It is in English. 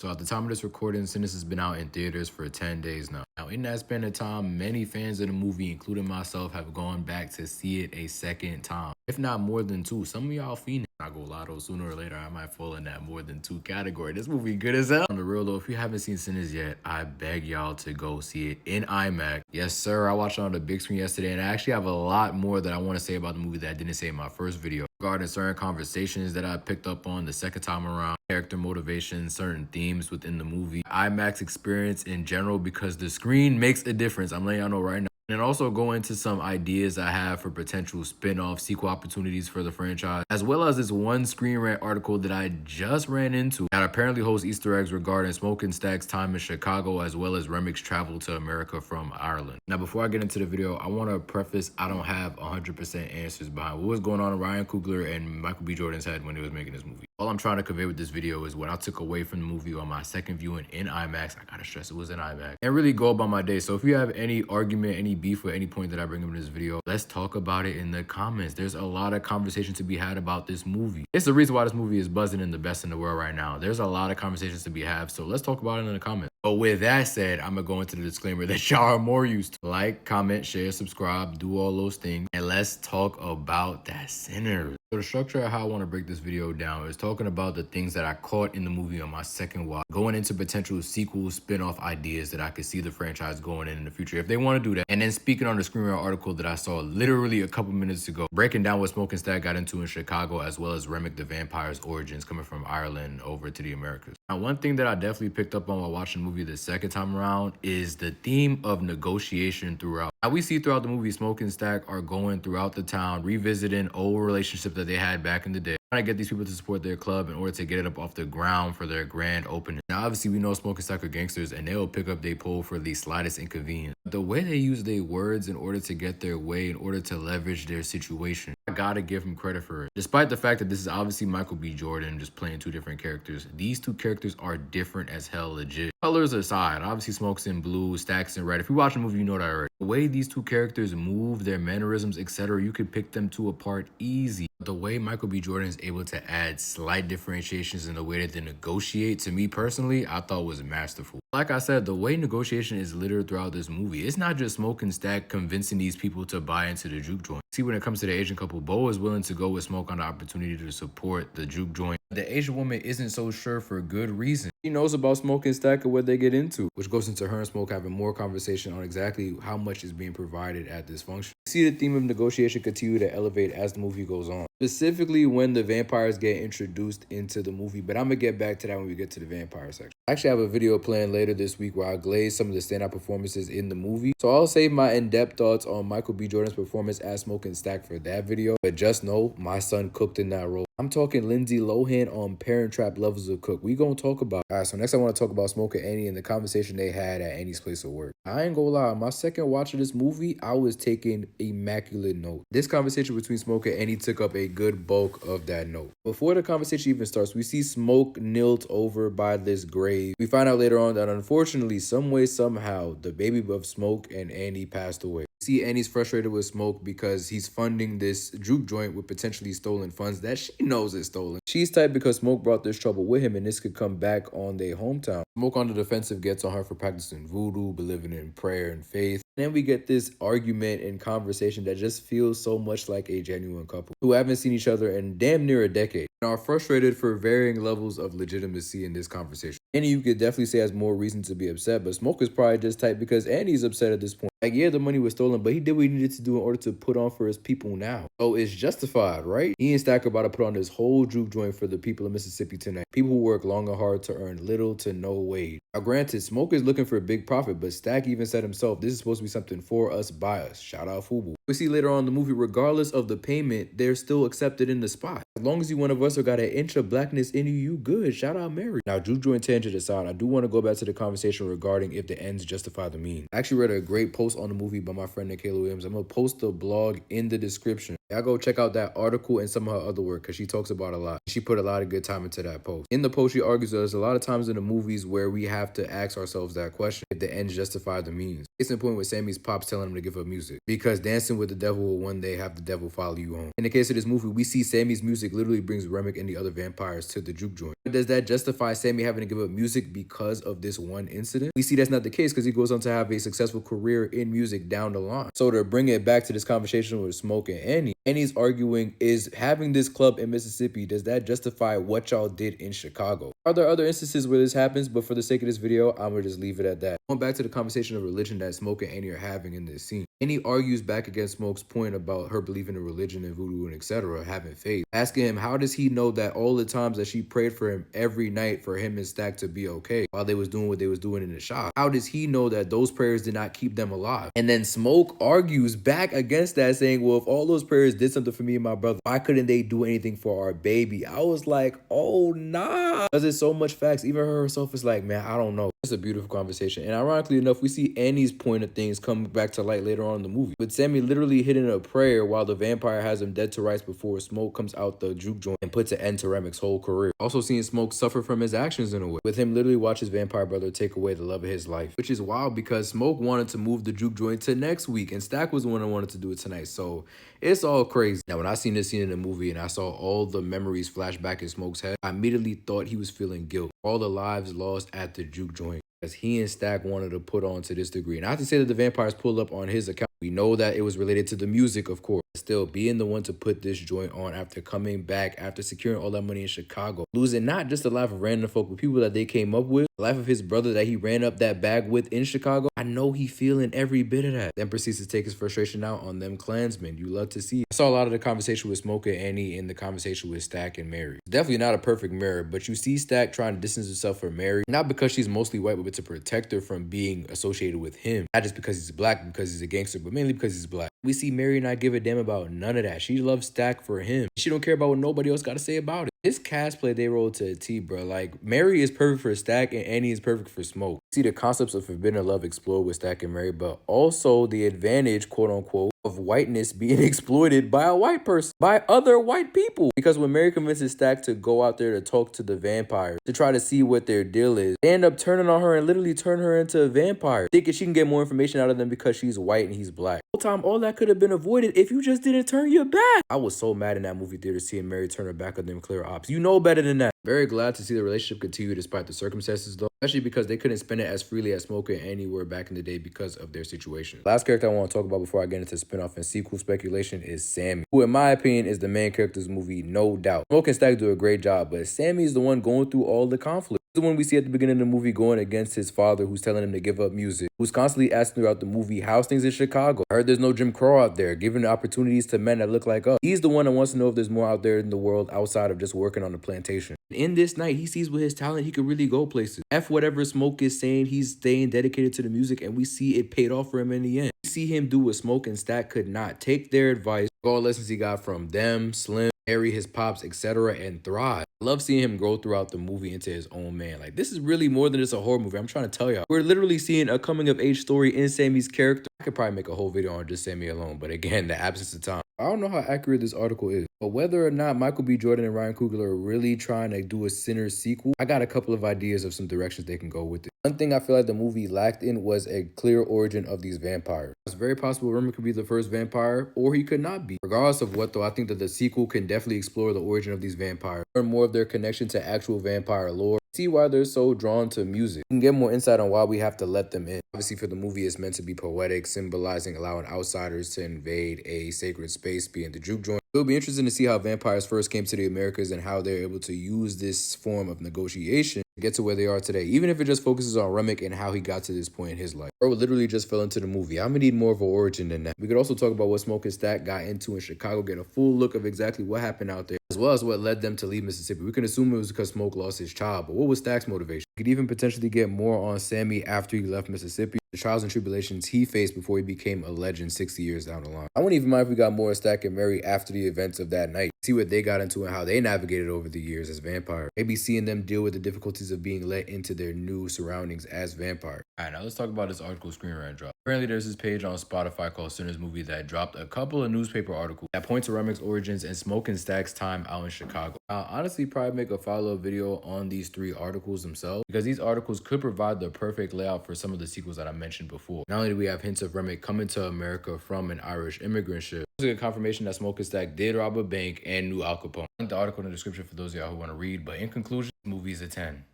So at the time of this recording, Sinners has been out in theaters for 10 days now. Now, in that span of time, many fans of the movie, including myself, have gone back to see it a second time, if not more than two. Some of y'all fiend. Not gonna lie though, sooner or later, I might fall in that more than two category. This movie good as hell. On the real though, if you haven't seen Sinners yet, I beg y'all to go see it in IMAX. Yes, sir. I watched it on the big screen yesterday, and I actually have a lot more that I want to say about the movie that I didn't say in my first video. Regarding certain conversations that I picked up on the second time around, character motivation, certain themes within the movie, IMAX experience in general, because the screen makes a difference. I'm letting y'all know right now. And also go into some ideas I have for potential spin-off sequel opportunities for the franchise, as well as this one Screenrant article that I just ran into that apparently holds Easter eggs regarding Smoke and Stack's time in Chicago, as well as Remy's travel to America from Ireland. Now, before I get into the video, I want to preface I don't have 100% answers behind what was going on in Ryan Coogler and Michael B. Jordan's head when he was making this movie. All I'm trying to convey with this video is what I took away from the movie on my second viewing in IMAX. I gotta stress it was in IMAX. And really go about my day. So if you have any argument, any beef with any point that I bring up in this video, let's talk about it in the comments. There's a lot of conversation to be had about this movie. It's the reason why this movie is buzzing and the best in the world right now. There's a lot of conversations to be had, so let's talk about it in the comments. But with that said, I'm gonna go into the disclaimer that y'all are more used to. Like, comment, share, subscribe, do all those things, and let's talk about that Sinners. So the structure of how I want to break this video down is talking about the things that I caught in the movie on my second watch, going into potential sequel spin-off ideas that I could see the franchise going in the future if they want to do that, and then speaking on the Screenrant article that I saw literally a couple minutes ago, breaking down what Smoke and Stack got into in Chicago, as well as Remy the Vampire's origins coming from Ireland over to the Americas. Now, one thing that I definitely picked up on while watching the movie the second time around is the theme of negotiation throughout. Now, we see throughout the movie Smoke and Stack are going throughout the town, revisiting old relationships that they had back in the day, trying to get these people to support their club in order to get it up off the ground for their grand opening. Now, obviously, we know Smoke and Stack are gangsters, and they'll pick up their pole for the slightest inconvenience. The way they use their words in order to get their way, in order to leverage their situation, I gotta give him credit for it. Despite the fact that this is obviously Michael B. Jordan just playing two different characters, these two characters are different as hell, legit. Colors aside, obviously Smoke's in blue, Stack's in red. If you watch the movie, you know that already. The way these two characters move, their mannerisms, etc., you could pick them two apart easy. The way Michael B. Jordan is able to add slight differentiations in the way that they negotiate, to me personally, I thought was masterful. Like I said, the way negotiation is littered throughout this movie, it's not just Smoke and Stack convincing these people to buy into the juke joint. See, when it comes to the Asian couple, Bo is willing to go with Smoke on the opportunity to support the juke joint. The Asian woman isn't so sure for good reason. She knows about Smoke and Stack and what they get into, which goes into her and Smoke having more conversation on exactly how much is being provided at this function. We see the theme of negotiation continue to elevate as the movie goes on, specifically when the vampires get introduced into the movie, but I'm gonna get back to that when we get to the vampire section. I actually have a video planned later this week where I glaze some of the standout performances in the movie, so I'll save my in-depth thoughts on Michael B. Jordan's performance as Smoke and Stack for that video, but just know my son cooked in that role. I'm talking Lindsay Lohan on Parent Trap levels of cook. We gonna talk about it. All right, so next I want to talk about Smoke and Annie and the conversation they had at Annie's place of work. I ain't gonna lie, my second watch of this movie, I was taking immaculate note. This conversation between Smoke and Annie took up a good bulk of that note. Before the conversation even starts, we see Smoke knelt over by this grave. We find out later on that unfortunately, some way, somehow, the baby of Smoke and Annie passed away. See, Annie's frustrated with Smoke because he's funding this juke joint with potentially stolen funds that she knows is stolen. She's tight because Smoke brought this trouble with him and this could come back on their hometown. Smoke on the defensive gets on her for practicing voodoo, believing in prayer and faith. And then we get this argument and conversation that just feels so much like a genuine couple who haven't seen each other in damn near a decade and are frustrated for varying levels of legitimacy in this conversation. Annie, you could definitely say, has more reason to be upset, but Smoke is probably just tight because Annie's upset at this point. Like, yeah, the money was stolen, but he did what he needed to do in order to put on for his people now. So it's justified, right? He and Stack are about to put on this whole juke joint for the people of Mississippi tonight. People who work long and hard to earn little to no wage. Now, granted, Smoke is looking for a big profit, but Stack even said himself, this is supposed to be something for us, by us. Shout out Fubu. We see later on in the movie, regardless of the payment, they're still accepted in the spot. As long as you one of us or got an inch of blackness in you, you good. Shout out Mary. Now, juke joint tangent aside, I do want to go back to the conversation regarding if the ends justify the means. I actually read a great post on the movie by my friend Nikhil Williams. I'm going to post the blog in the description. Y'all go check out that article and some of her other work because she talks about a lot. She put a lot of good time into that post. In the post, she argues there's a lot of times in the movies where we have to ask ourselves that question if the ends justify the means. It's important with Sammy's pops telling him to give up music because dancing with the devil will one day have the devil follow you home. In the case of this movie, we see Sammy's music literally brings Remick and the other vampires to the juke joint. But does that justify Sammy having to give up music because of this one incident? We see that's not the case because he goes on to have a successful career in music down the line. So to bring it back to this conversation with Smoke and Annie's arguing, is having this club in Mississippi, does that justify what y'all did in Chicago? Are there other instances where this happens? But for the sake of this video, I'm gonna just leave it at that. Going back to the conversation of religion that Smoke and Annie are having in this scene. Annie argues back against Smoke's point about her believing in religion and voodoo and etc., having faith, asking him how does he know that all the times that she prayed for him every night for him and Stack to be okay while they was doing what they was doing in the shop, how does he know that those prayers did not keep them alive? And then Smoke argues back against that, saying, well, if all those prayers did something for me and my brother, why couldn't they do anything for our baby? I was like, oh nah, because it's so much facts. Even her herself is like, man, I don't know. It's a beautiful conversation. And ironically enough, we see Annie's point of things come back to light later on in the movie, with Sammy literally hitting a prayer while the vampire has him dead to rights before Smoke comes out the juke joint and puts an end to Remick's whole career. Also seeing Smoke suffer from his actions in a way, with him literally watch his vampire brother take away the love of his life, which is wild because Smoke wanted to move the juke joint to next week and Stack was the one that wanted to do it tonight. So it's all crazy. Now, when I seen this scene in the movie and I saw all the memories flash back in Smoke's head, I immediately thought he was feeling guilt. All the lives lost at the juke joint, as he and Stack wanted to put on to this degree. And I have to say that the vampires pulled up on his account. We know that it was related to the music, of course. Still, being the one to put this joint on after coming back, after securing all that money in Chicago, losing not just the life of random folk, but people that they came up with, the life of his brother that he ran up that bag with in Chicago, I know he feeling every bit of that. Then proceeds to take his frustration out on them Klansmen. You love to see. I saw a lot of the conversation with Smoke and Annie in the conversation with Stack and Mary. It's definitely not a perfect mirror, but you see Stack trying to distance himself from Mary, not because she's mostly white, but to protect her from being associated with him. Not just because he's black, because he's a gangster, but mainly because he's black. We see Mary not give a damn about none of that. She loves Stack for him. She don't care about what nobody else got to say about it. This cast play they roll to a T, bro. Like, Mary is perfect for Stack and Annie is perfect for Smoke. See the concepts of forbidden love explored with Stack and Mary, but also the advantage, quote unquote, of whiteness being exploited by a white person, by other white people. Because when Mary convinces Stack to go out there to talk to the vampires, to try to see what their deal is, they end up turning on her and literally turn her into a vampire, thinking she can get more information out of them because she's white and he's black. The whole time, all that could have been avoided if you just didn't turn your back. I was so mad in that movie theater seeing Mary turn her back on them clear ops. You know better than that. Very glad to see the relationship continue despite the circumstances though, especially because they couldn't spend it as freely as Smoke and Annie were back in the day because of their situation. Last character I want to talk about before I get into spinoff and sequel speculation is Sammy, who in my opinion is the main character of this movie, no doubt. Smoke and Stack do a great job, but Sammy is the one going through all the conflict. The one we see at the beginning of the movie going against his father, who's telling him to give up music, who's constantly asking throughout the movie how's things in Chicago. I heard there's no Jim Crow out there, giving opportunities to men that look like us. He's the one that wants to know if there's more out there in the world outside of just working on the plantation. In this night, he sees with his talent, he could really go places. F whatever Smoke is saying, he's staying dedicated to the music, and we see it paid off for him in the end. We see him do what Smoke and Stack could not. Take their advice, all lessons he got from them, Slim, Harry, his pops, etc., and thrive. I love seeing him grow throughout the movie into his own man. Like, this is really more than just a horror movie. I'm trying to tell y'all. We're literally seeing a coming of age story in Sammy's character. I could probably make a whole video on just Sammy alone, but again, the absence of time. I don't know how accurate this article is, but whether or not Michael B. Jordan and Ryan Coogler are really trying to do a Sinners sequel, I got a couple of ideas of some directions they can go with it. One thing I feel like the movie lacked in was a clear origin of these vampires. It's very possible Remy could be the first vampire, or he could not be. Regardless of what though, I think that the sequel can definitely explore the origin of these vampires, learn more of their connection to actual vampire lore, see why they're so drawn to music, and get more insight on why we have to let them in. Obviously for the movie it's meant to be poetic, symbolizing allowing outsiders to invade a sacred space, being the juke joint. It'll be interesting to see how vampires first came to the Americas and how they're able to use this form of negotiation to get to where they are today, even if it just focuses on Remick and how he got to this point in his life. Bro literally just fell into the movie. I'm gonna need more of an origin than that. We could also talk about what Smoke and Stack got into in Chicago, get a full look of exactly what happened out there, as well as what led them to leave Mississippi. We can assume it was because Smoke lost his child, but what was Stack's motivation? We could even potentially get more on Sammy after he left Mississippi, the trials and tribulations he faced before he became a legend 60 years down the line. I wouldn't even mind if we got more of Stack and Mary after the events of that night. see what they got into and how they navigated over the years as vampires. Maybe seeing them deal with the difficulties of being let into their new surroundings as vampires. Alright, now let's talk about this article Screenrant dropped. Apparently there's this page on Spotify called Sinners Movie that dropped a couple of newspaper articles that point to Reming's origins and Smoke and Stack's time out in Chicago. I'll honestly probably make a follow-up video on these 3 articles themselves, because these articles could provide the perfect layout for some of the sequels that I mentioned before. Not only do we have hints of Remick coming to America from an Irish immigrant ship, there's a confirmation that Smoke and Stack did rob a bank and knew Al Capone. Link the article in the description for those of y'all who want to read, but in conclusion, this movie is a 10.